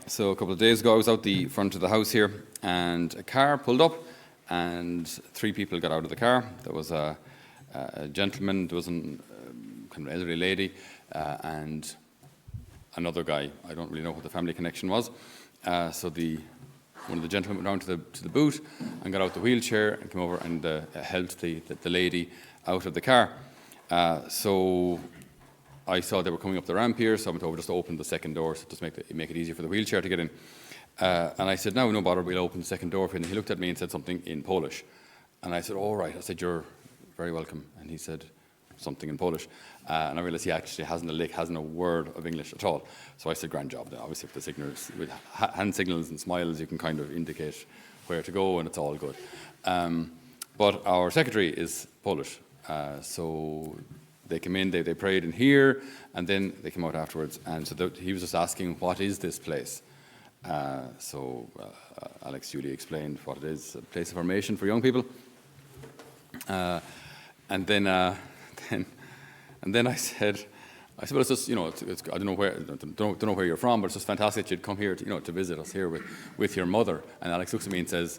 So a couple of days ago, I was out the front of the house here, and a car pulled up, and 3 people got out of the car. There was a gentleman, there was a kind of elderly lady, and another guy. I don't really know what the family connection was. So one of the gentlemen went down to the boot and got out the wheelchair and came over and helped the lady out of the car. So I saw they were coming up the ramp here, so I went over just to open the second door, so just make it easier for the wheelchair to get in. And I said, no bother, we'll open the second door for you. And he looked at me and said something in Polish. And I said, all right. I said, you're very welcome. And he said something in Polish. And I realized he actually hasn't a word of English at all. So I said, grand job. Then obviously with hand signals and smiles, you can kind of indicate where to go, and it's all good. But our secretary is Polish. So they came in, they prayed in here, and then they came out afterwards. And so he was just asking, what is this place? So Alex Julie explained what it is, a place of formation for young people. And then I said, well, it's just, it's I don't know where you're from, but it's just fantastic you'd come here to visit us here with your mother. And Alex looks at me and says,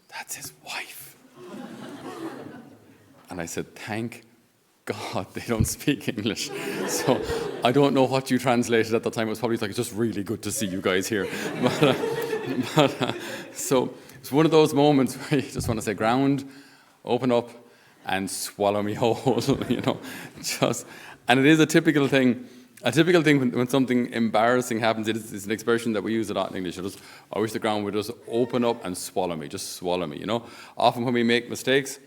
that's his wife. And I said, thank God they don't speak English. So I don't know what you translated at the time. It was probably like, it's just really good to see you guys here. So it's one of those moments where you just want to say, ground, open up, and swallow me whole, And it is a typical thing. A typical thing when something embarrassing happens, it's an expression that we use a lot in English. I wish the ground would just open up and swallow me, just swallow me, Often when we make mistakes,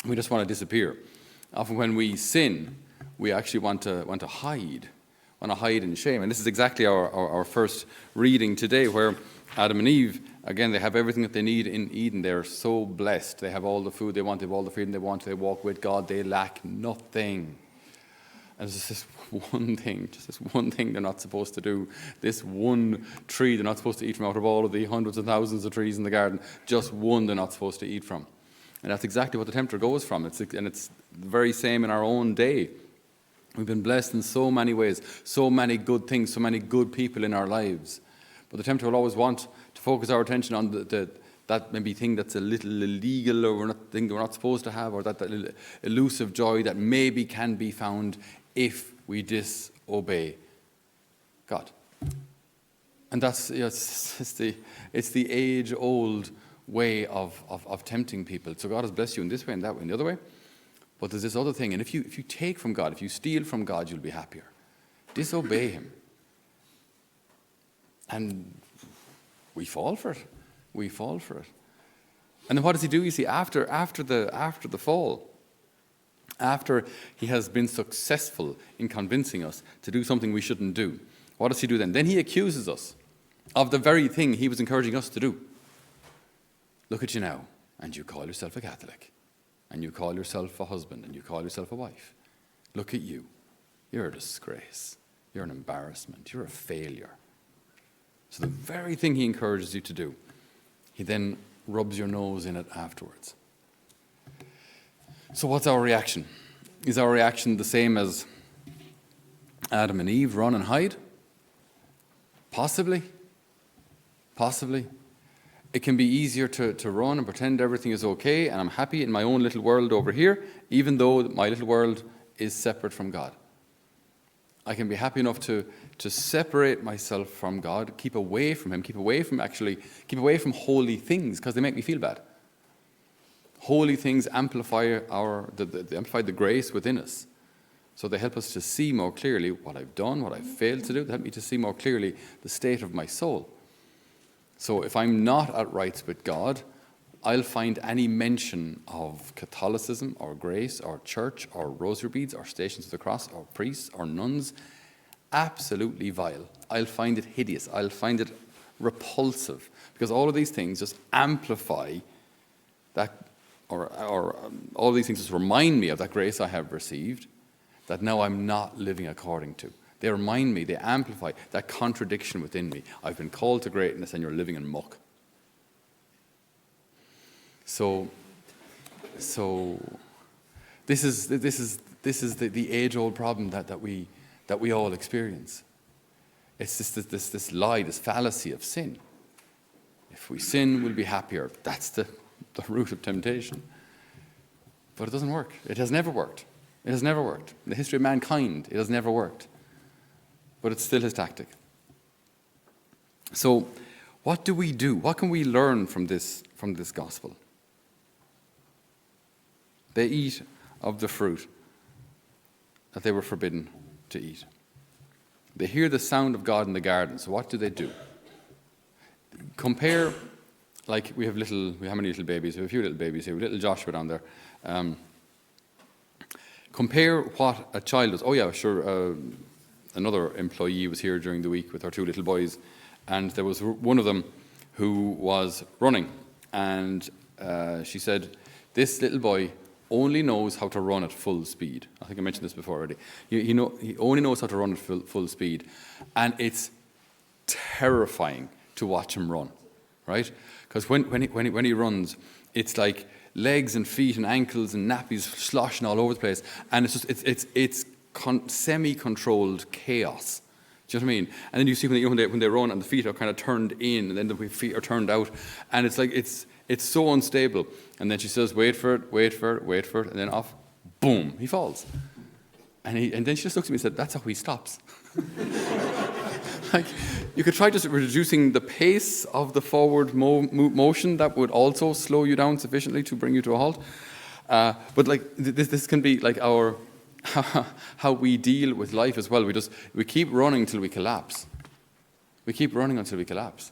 we just want to disappear. Often when we sin, we actually want to hide in shame. And this is exactly our first reading today, where Adam and Eve, again, they have everything that they need in Eden. They're so blessed. They have all the food they want, they have all the freedom they want. They walk with God. They lack nothing. And there's just this one thing they're not supposed to do. This one tree they're not supposed to eat from out of all of the hundreds and thousands of trees in the garden. Just one they're not supposed to eat from. And that's exactly what the tempter goes from. It's the very same in our own day. We've been blessed in so many ways, so many good things, so many good people in our lives. But the tempter will always want to focus our attention on that maybe thing that's a little illegal, or thing that we're not supposed to have, or that elusive joy that maybe can be found if we disobey God. And that's it's the age-old way of tempting people. So God has blessed you in this way and that way and the other way. But there's this other thing, and if you take from God, if you steal from God, you'll be happier. Disobey Him. And we fall for it. We fall for it. And then what does He do? You see, after the fall, after He has been successful in convincing us to do something we shouldn't do, what does He do then? Then He accuses us of the very thing He was encouraging us to do. Look at you now, and you call yourself a Catholic, and you call yourself a husband, and you call yourself a wife. Look at you. You're a disgrace. You're an embarrassment. You're a failure. So the very thing He encourages you to do, He then rubs your nose in it afterwards. So what's our reaction? Is our reaction the same as Adam and Eve, run and hide? Possibly. Possibly. It can be easier to run and pretend everything is okay and I'm happy in my own little world over here, even though my little world is separate from God. I can be happy enough to separate myself from God, keep away from Him, keep away from holy things, because they make me feel bad. Holy things amplify the grace within us. So they help us to see more clearly what I've done, what I've failed to do. They help me to see more clearly the state of my soul. So if I'm not at rights with God, I'll find any mention of Catholicism or grace or church or rosary beads or Stations of the Cross or priests or nuns absolutely vile. I'll find it hideous. I'll find it repulsive, because all of these things just amplify that, or all of these things just remind me of that grace I have received that now I'm not living according to. They remind me, they amplify that contradiction within me. I've been called to greatness and you're living in muck. So this is the age-old problem that we all experience. It's this lie, this fallacy of sin. If we sin, we'll be happier. That's the root of temptation. But it doesn't work. It has never worked. It has never worked. In the history of mankind, it has never worked. But it's still his tactic. So, what do we do? What can we learn from this gospel? They eat of the fruit that they were forbidden to eat. They hear the sound of God in the garden. So what do? Compare, like we have how many little babies? We have a few little babies here. We have little Joshua down there. Compare what a child does. Oh yeah, sure. Another employee was here during the week with her two little boys, and there was one of them who was running, and she said, "This little boy only knows how to run at full speed." I think I mentioned this before already. He only knows how to run at full speed, and it's terrifying to watch him run, right? Because when he runs, it's like legs and feet and ankles and nappies sloshing all over the place, and it's semi-controlled chaos. Do you know what I mean? And then you see when they run and the feet are kind of turned in, and then the feet are turned out, and it's like it's so unstable. And then she says, "Wait for it," and then off, boom, he falls. And then she just looks at me and said, "That's how he stops." Like, you could try just reducing the pace of the forward motion. That would also slow you down sufficiently to bring you to a halt. But like this can be like our how we deal with life as well. We keep running till we collapse. We keep running until we collapse.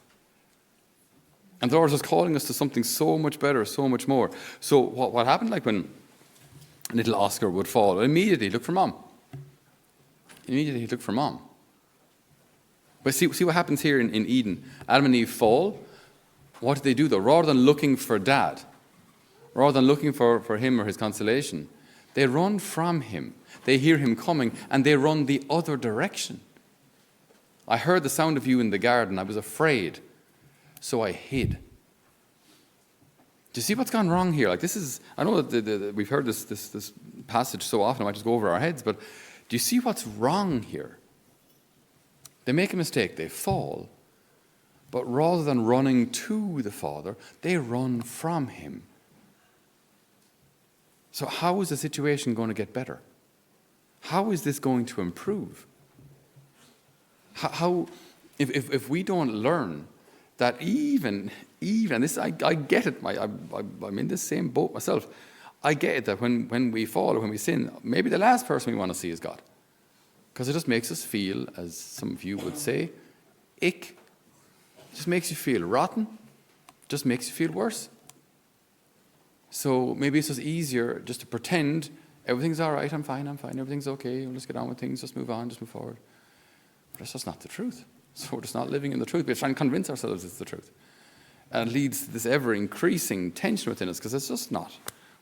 And the Lord is calling us to something so much better, so much more. So what happened, like when little Oscar would fall, immediately look for mom. Immediately he'd look for mom. But see what happens here in Eden. Adam and Eve fall. What do they do though? Rather than looking for dad, rather than looking for him or his consolation, they run from him. They hear him coming and they run the other direction. "I heard the sound of you in the garden. I was afraid, so I hid." Do you see what's gone wrong here? Like this is, I know that we've heard this passage so often, I might just go over our heads, but do you see what's wrong here? They make a mistake, they fall, but rather than running to the Father, they run from him. So how is the situation going to get better? How is this going to improve? How if we don't learn that even this, I get it. I'm in this same boat myself. I get it that when we fall or when we sin, maybe the last person we want to see is God, because it just makes us feel, as some of you would say, ick. It just makes you feel rotten. It just makes you feel worse. So maybe it's just easier just to pretend everything's all right. I'm fine. Everything's okay. Let's get on with things. Just move on. Just move forward. But that's just not the truth. So we're just not living in the truth. We're trying to convince ourselves it's the truth. And it leads to this ever-increasing tension within us, because it's just not.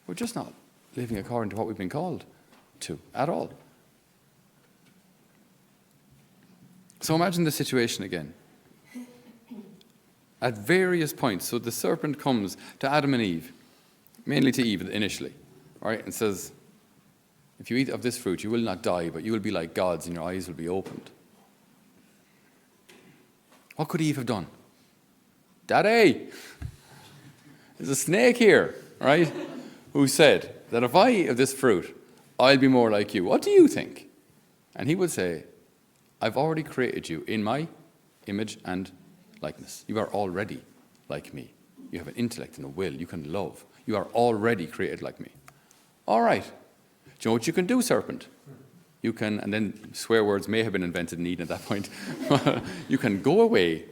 We're just not living according to what we've been called to at all. So imagine the situation again. At various points, so the serpent comes to Adam and Eve, mainly to Eve initially, right, and says, "If you eat of this fruit, you will not die, but you will be like gods, and your eyes will be opened." What could Eve have done? "Daddy, there's a snake here," right, who said that if I eat of this fruit, I'll be more like you. What do you think? And he would say, "I've already created you in my image and likeness. You are already like me. You have an intellect and a will. You can love. You are already created like me." All right. Do you know what you can do, serpent? You can, and then swear words may have been invented in Eden at that point. You can go away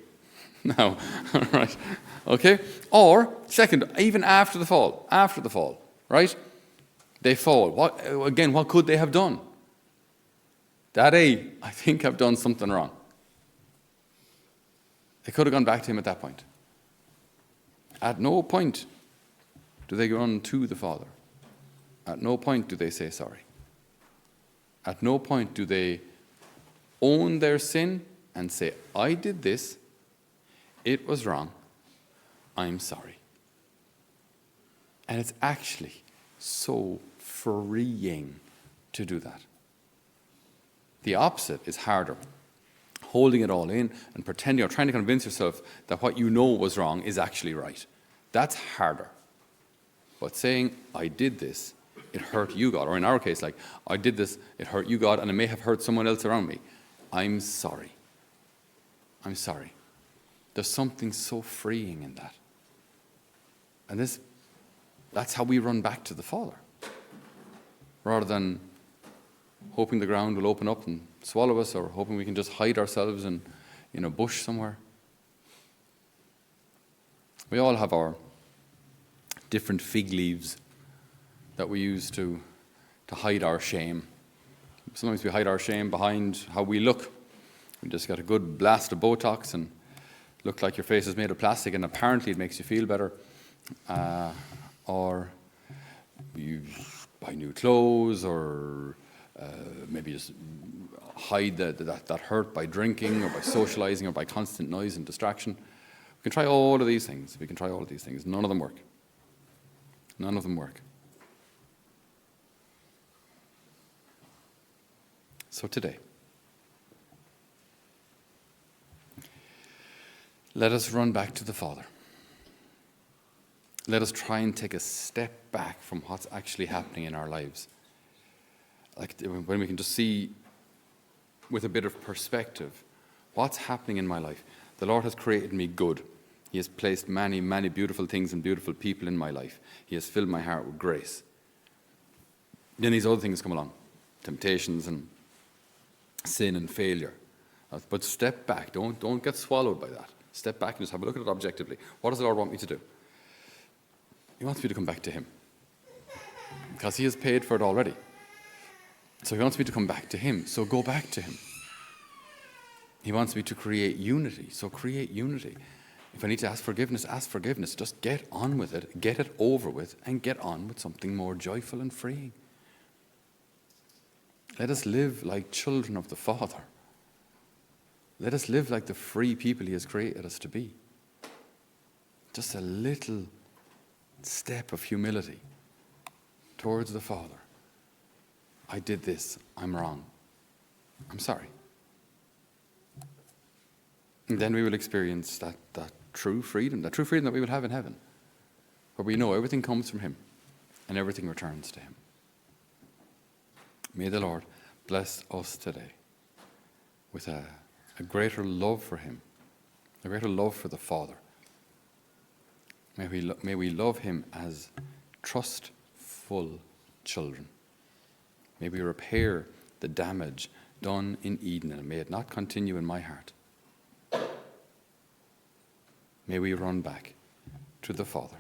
now. All right. Okay? Or, second, even after the fall, right? They fall. What could they have done? "Daddy, I think I've done something wrong." They could have gone back to him at that point. At no point do they run to the Father. At no point do they say sorry. At no point do they own their sin and say, "I did this, it was wrong, I'm sorry." And it's actually so freeing to do that. The opposite is harder. holding it all in and pretending or trying to convince yourself that what you know was wrong is actually right. That's harder. But saying, I did this, it hurt you, God. Or in our case, like, I did this, it hurt you, God, and it may have hurt someone else around me. I'm sorry. I'm sorry. There's something so freeing in that. And that's how we run back to the Father. Rather than hoping the ground will open up and swallow us, or hoping we can just hide ourselves in a bush somewhere. We all have our different fig leaves that we use to hide our shame. Sometimes we hide our shame behind how we look. We just got a good blast of Botox and look like your face is made of plastic, and apparently it makes you feel better. Or you buy new clothes, or maybe just hide that hurt by drinking or by socializing or by constant noise and distraction. We can try all of these things. None of them work. None of them work. So today, let us run back to the Father. Let us try and take a step back from what's actually happening in our lives. Like when we can just see with a bit of perspective what's happening in my life. The Lord has created me good. He has placed many, many beautiful things and beautiful people in my life. He has filled my heart with grace. Then these other things come along, temptations and sin and failure. But step back. Don't get swallowed by that. Step back and just have a look at it objectively. What does the Lord want me to do? He wants me to come back to Him, because He has paid for it already. So He wants me to come back to Him. So go back to Him. He wants me to create unity. So create unity. If I need to ask forgiveness, ask forgiveness. Just get on with it, get it over with, and get on with something more joyful and freeing. Let us live like children of the Father. Let us live like the free people He has created us to be. Just a little step of humility towards the Father. I did this. I'm wrong. I'm sorry. And then we will experience that true freedom that we will have in heaven, where we know everything comes from Him and everything returns to Him. May the Lord bless us today with a greater love for Him, a greater love for the Father. May we love Him as trustful children. May we repair the damage done in Eden, and may it not continue in my heart. May we run back to the Father.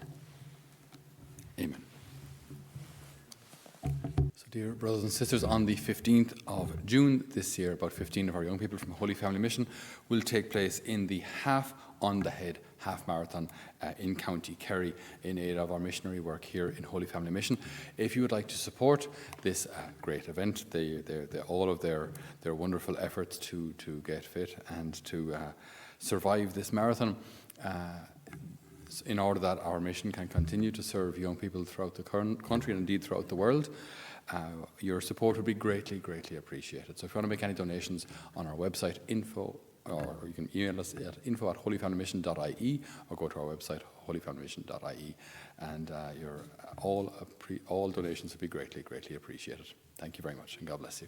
Amen. So, dear brothers and sisters, on the 15th of June this year, about 15 of our young people from Holy Family Mission will take place in the Half on the Head half marathon in County Kerry in aid of our missionary work here in Holy Family Mission. If you would like to support this great event, all of their wonderful efforts to get fit and to survive this marathon, in order that our mission can continue to serve young people throughout the country and indeed throughout the world, your support would be greatly, greatly appreciated. So if you want to make any donations on our website, or you can email us at info@holyfamilymission.ie, or go to our website, holyfamilymission.ie, and all donations would be greatly, greatly appreciated. Thank you very much, and God bless you.